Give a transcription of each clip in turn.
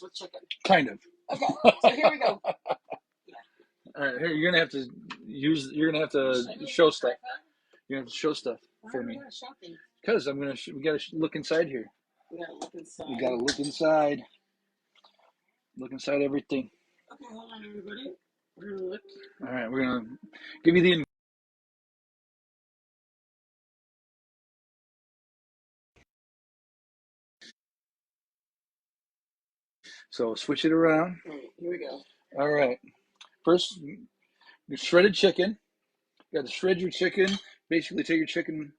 with chicken. Kind of. Okay, so here we go. All right, here you're gonna have to use. You're gonna have to show stuff. You're gonna have to show stuff for me. Because I'm gonna. We gotta look inside here. We gotta look inside. We gotta look inside. Look inside everything. Okay, hold on, everybody. We're gonna look. All right, we're gonna give you the. So switch it around. All right, here we go. All right. First, your shredded chicken. You got to shred your chicken. Basically, take your chicken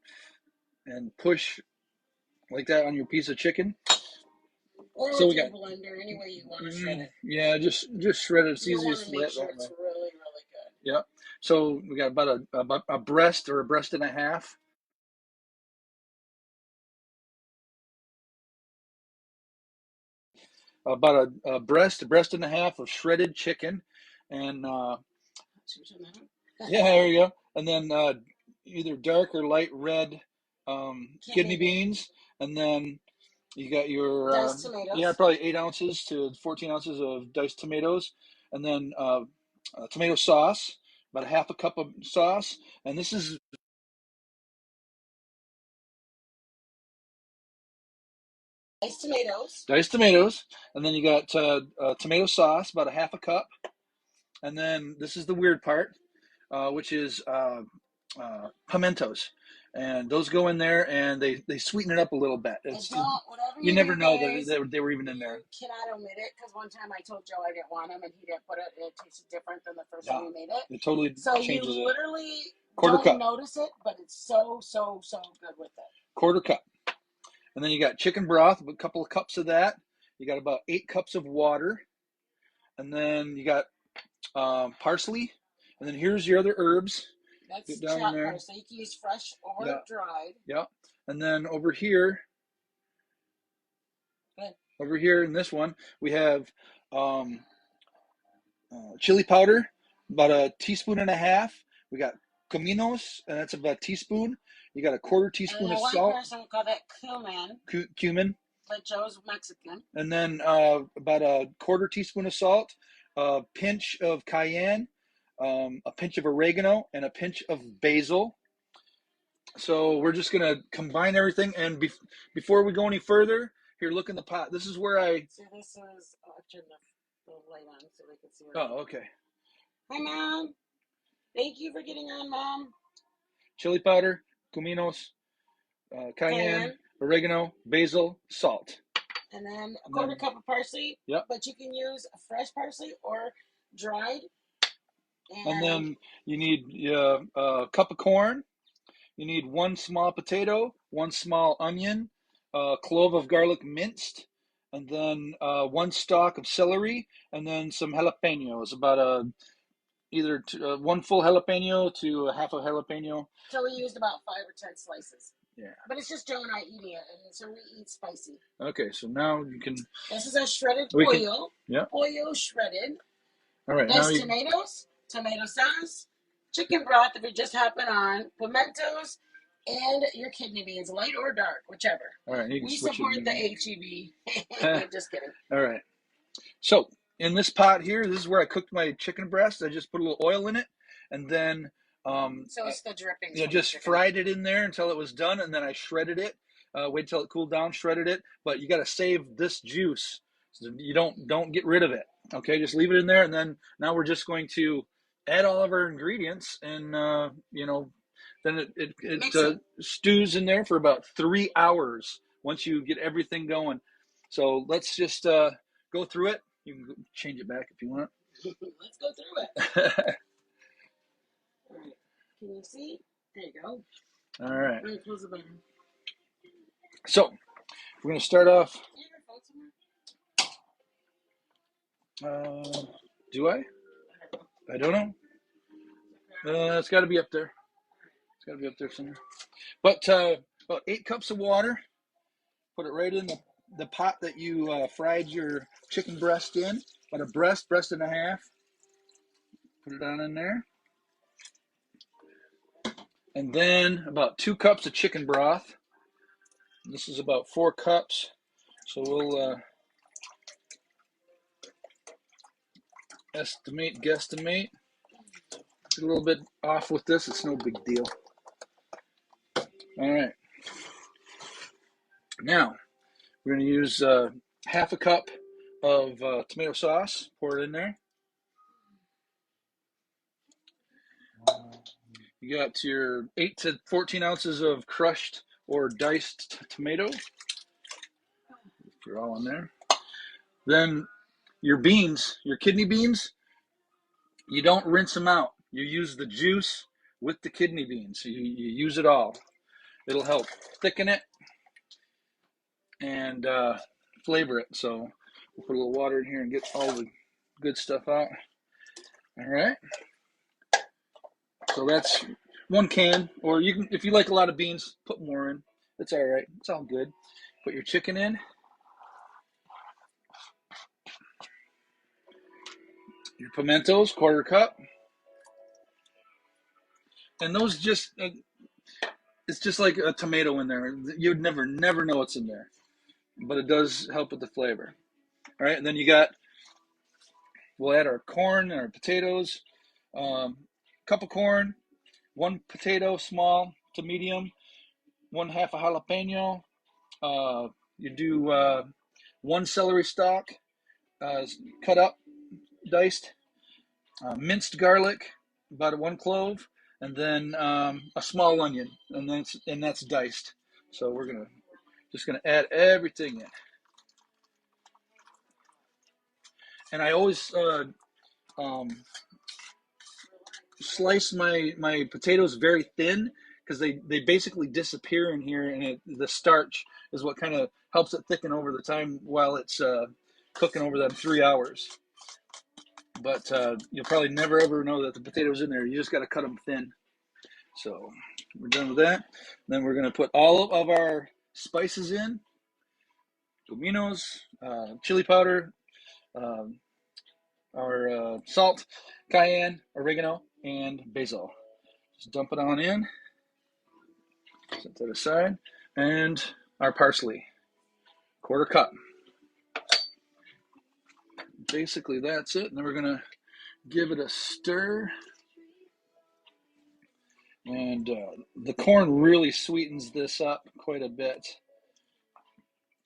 and push like that on your piece of chicken. Or so with your blender, any way you want to shred it. Yeah, just shred it. It's easiest to make sure it's really, really good. Yeah. So we got about a breast or a breast and a half. About a breast and a half of shredded chicken, and yeah, there you go. And then either dark or light red kidney beans, and then you got your diced tomatoes. Yeah, probably 8 ounces to 14 ounces of diced tomatoes, and then tomato sauce, about a half a cup of sauce, and this is diced tomatoes, and then you got tomato sauce, about a half a cup, and then this is the weird part, which is pimentos, and those go in there, and they sweeten it up a little bit. You never know that they were even in there. You cannot omit it, because one time I told Joe I didn't want them, and he didn't put it, and it tasted different than the first time we made it. It totally changes it. So you literally don't notice it, but it's so good with it. Quarter cup. And then you got chicken broth, a couple of cups of that. You got about 8 cups of water. And then you got parsley. And then here's your other herbs. That's chopped parsley. You can use fresh or dried. Yeah. And then over here, in this one, we have chili powder, about a teaspoon and a half. We got cominos, and that's about a teaspoon. You got a quarter teaspoon of salt. One person would call that cumin. Cumin. But Joe's Mexican. And then about a quarter teaspoon of salt, a pinch of cayenne, a pinch of oregano, and a pinch of basil. So we're just gonna combine everything. And before we go any further, here, look in the pot. This is where I. So this is turn the light on so they can see. Oh, okay. Hi, Mom. Thank you for getting on, Mom. Chili powder, cuminos, cayenne, oregano, basil, salt. And then a quarter cup of parsley. Yep. But you can use fresh parsley or dried. And then you need a cup of corn. You need 1 small potato, 1 small onion, a clove of garlic minced, and then 1 stalk of celery, and then some jalapenos, about either 1 full jalapeno to a half a jalapeno. So we used about 5 or 10 slices. Yeah. But it's just Joe and I eating it, and so we eat spicy. Okay, so now you can. This is a shredded pollo. Yeah. Pollo shredded. All right. Nice tomatoes, tomato sauce, chicken broth if it just happened on, pimentos, and your kidney beans, light or dark, whichever. All right. We support the HEB. I'm just kidding. All right. So in this pot here, this is where I cooked my chicken breast. I just put a little oil in it, and then. So it's the drippings. Yeah, just fried it in there until it was done, and then I shredded it. Wait till it cooled down, shredded it. But you got to save this juice. So you don't get rid of it. Okay, just leave it in there, and then now we're just going to add all of our ingredients, and then it stews in there for about 3 hours once you get everything going. So let's just go through it. You can change it back if you want. Let's go through it. All right. Can you see? There you go. All right. Very close the button. So we're going to start off. Do I? I don't know. It's got to be up there. It's got to be up there somewhere. But about 8 cups of water. Put it right in the pot that you fried your chicken breast in. About a breast and a half. Put it down in there. And then about 2 cups of chicken broth. This is about 4 cups. So we'll estimate, guesstimate. It's a little bit off with this. It's no big deal. All right. Now, we're going to use half a cup of tomato sauce. Pour it in there. You got your 8 to 14 ounces of crushed or diced tomato. You're all in there. Then your beans, your kidney beans, you don't rinse them out. You use the juice with the kidney beans. So you use it all. It'll help thicken it and flavor it. So we'll put a little water in here and get all the good stuff out. All right. So that's 1 can, or you can, if you like a lot of beans, put more in. It's all right. It's all good. Put your chicken in. Your pimentos, 1/4 cup. And those just, it's just like a tomato in there. You'd never know what's in there. But it does help with the flavor. All right, and then we'll add our corn and our potatoes. Cup of corn, 1 potato, small to medium, 1/2 a jalapeno. You do 1 celery stalk, cut up, diced, minced garlic, about 1 clove, and then a small onion, and that's diced. So we're just gonna add everything in. And I always slice my potatoes very thin because they basically disappear in here, and the starch is what kind of helps it thicken over the time while it's cooking over them 3 hours. But you'll probably never ever know that the potatoes in there. You just got to cut them thin. So we're done with that. Then we're going to put all of our spices in. Pimentos, chili powder, our salt, cayenne, oregano, and basil. Just dump it on in. Set that aside. And our parsley, 1/4 cup. Basically, that's it. And then we're going to give it a stir. And the corn really sweetens this up quite a bit.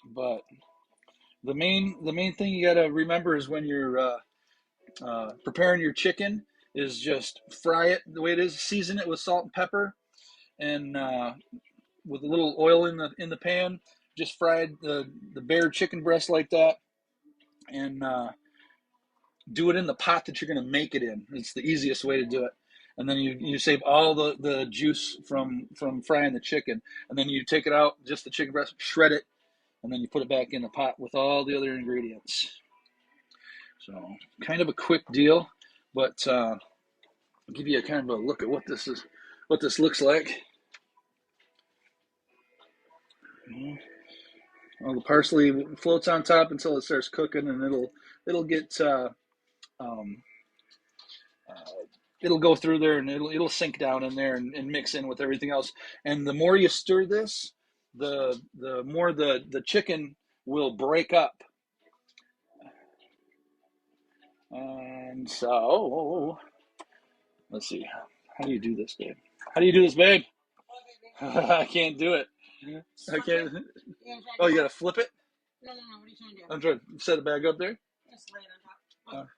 But the main thing you got to remember is when you're preparing your chicken is just fry it the way it is. Season it with salt and pepper, and with a little oil in the pan. Just fried the bare chicken breast like that, and do it in the pot that you're going to make it in. It's the easiest way to do it. And then you save all the juice from frying the chicken, and then you take it out, just the chicken breast, shred it, and then you put it back in the pot with all the other ingredients. So kind of a quick deal, but I'll give you a kind of a look at what this looks like. Well, the parsley floats on top until it starts cooking, and it'll get it'll go through there, and it'll sink down in there and mix in with everything else. And the more you stir this, the more the chicken will break up. And so, let's see. How do you do this, babe? How do you do this, babe? I can't do it. I can't. Oh, you gotta flip it? No. What are you trying to do? I'm trying to set it back up there. Just lay it on top.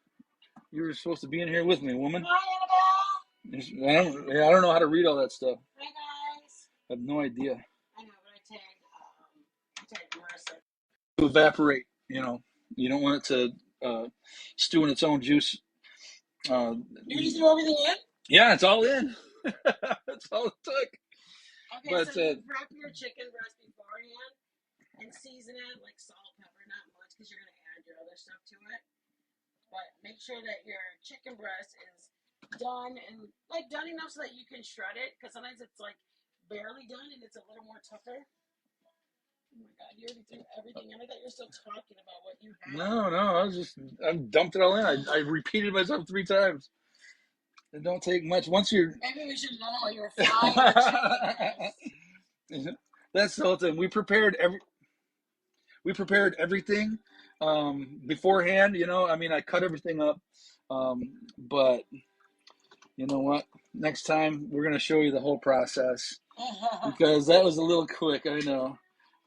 You were supposed to be in here with me, woman. Hi, I don't know how to read all that stuff. Annabelle. Hi, guys. I have no idea. I know, but I tagged Marissa. To evaporate, you don't want it to stew in its own juice. You just threw everything in? Yeah, it's all in. That's all it took. Okay, But, so you prep your chicken breast beforehand and season it like salt, pepper, not much because you're going to add your other stuff to it. But make sure that your chicken breast is done and like done enough so that you can shred it, because sometimes it's like barely done and it's a little more tougher. Oh my God, you already threw everything in. I thought you were still talking about what you had. No, I dumped it all in. I repeated myself 3 times. It don't take much. Once you're Maybe we should have done it while you were frying your chicken breast. That's the whole thing. We prepared everything beforehand. I mean, I cut everything up, but you know what? Next time we're gonna show you the whole process because that was a little quick. I know,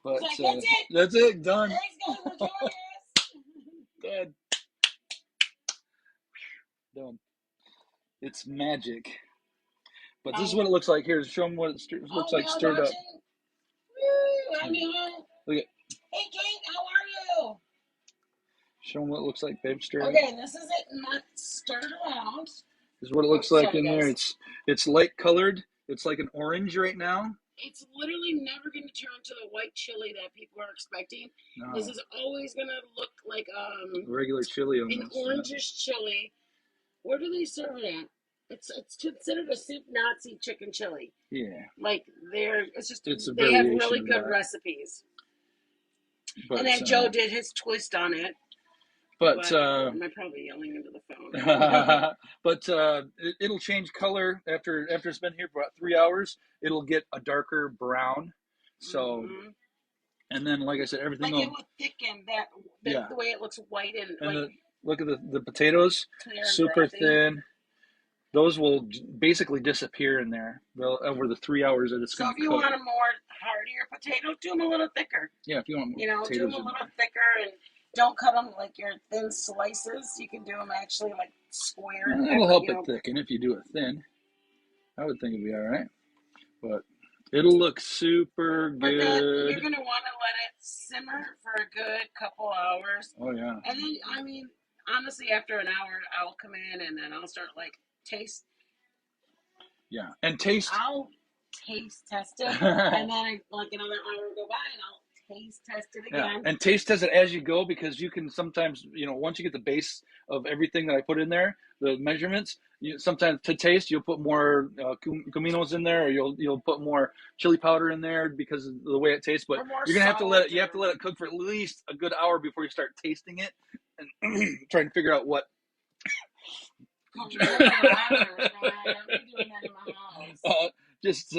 but It's like, that's it. That's it. Done. Thanks, guys, for joining us. Done. Done. It's magic. But this is what it looks like here. Show them what it looks like stirred up. Woo, I'm home. Look at. Hey, Kate, how are you? Show them what it looks like, babe. Stir it. Okay, this is it. Not stirred around. This is what it looks like in there. It's light colored. It's like an orange right now. It's literally never going to turn to the white chili that people are expecting. No. This is always going to look like regular chili almost. An orangish chili. Where do they serve it at? It's considered a soup Nazi chicken chili. Yeah. Like they have really good recipes. But, and then Joe did his twist on it. But am I probably yelling into the phone? But it'll change color after it's been here for about 3 hours. It'll get a darker brown. So, and then like I said, everything it will thicken the way it looks white and look at the potatoes, super thin. Those will basically disappear in there over the 3 hours that it's going to cook. So if you want a more heartier potato, do them a little thicker. Yeah, if you want more potatoes. Do them a little thicker and don't cut them like your thin slices. You can do them actually like square. It'll help it thicken if you do it thin. I would think it'd be all right. But it'll look super good. But then you're going to want to let it simmer for a good couple hours. Oh, yeah. And then, I mean, honestly, after an hour, I'll come in and then I'll start taste. Yeah, and taste. I'll taste test it, and then another hour will go by, and I'll taste test it again. Yeah, and taste test it as you go because you can sometimes, once you get the base of everything that I put in there, the measurements. Sometimes to taste, you'll put more cominos in there, or you'll put more chili powder in there because of the way it tastes. But you're gonna have to let it cook for at least a good hour before you start tasting it and trying to figure out what. Just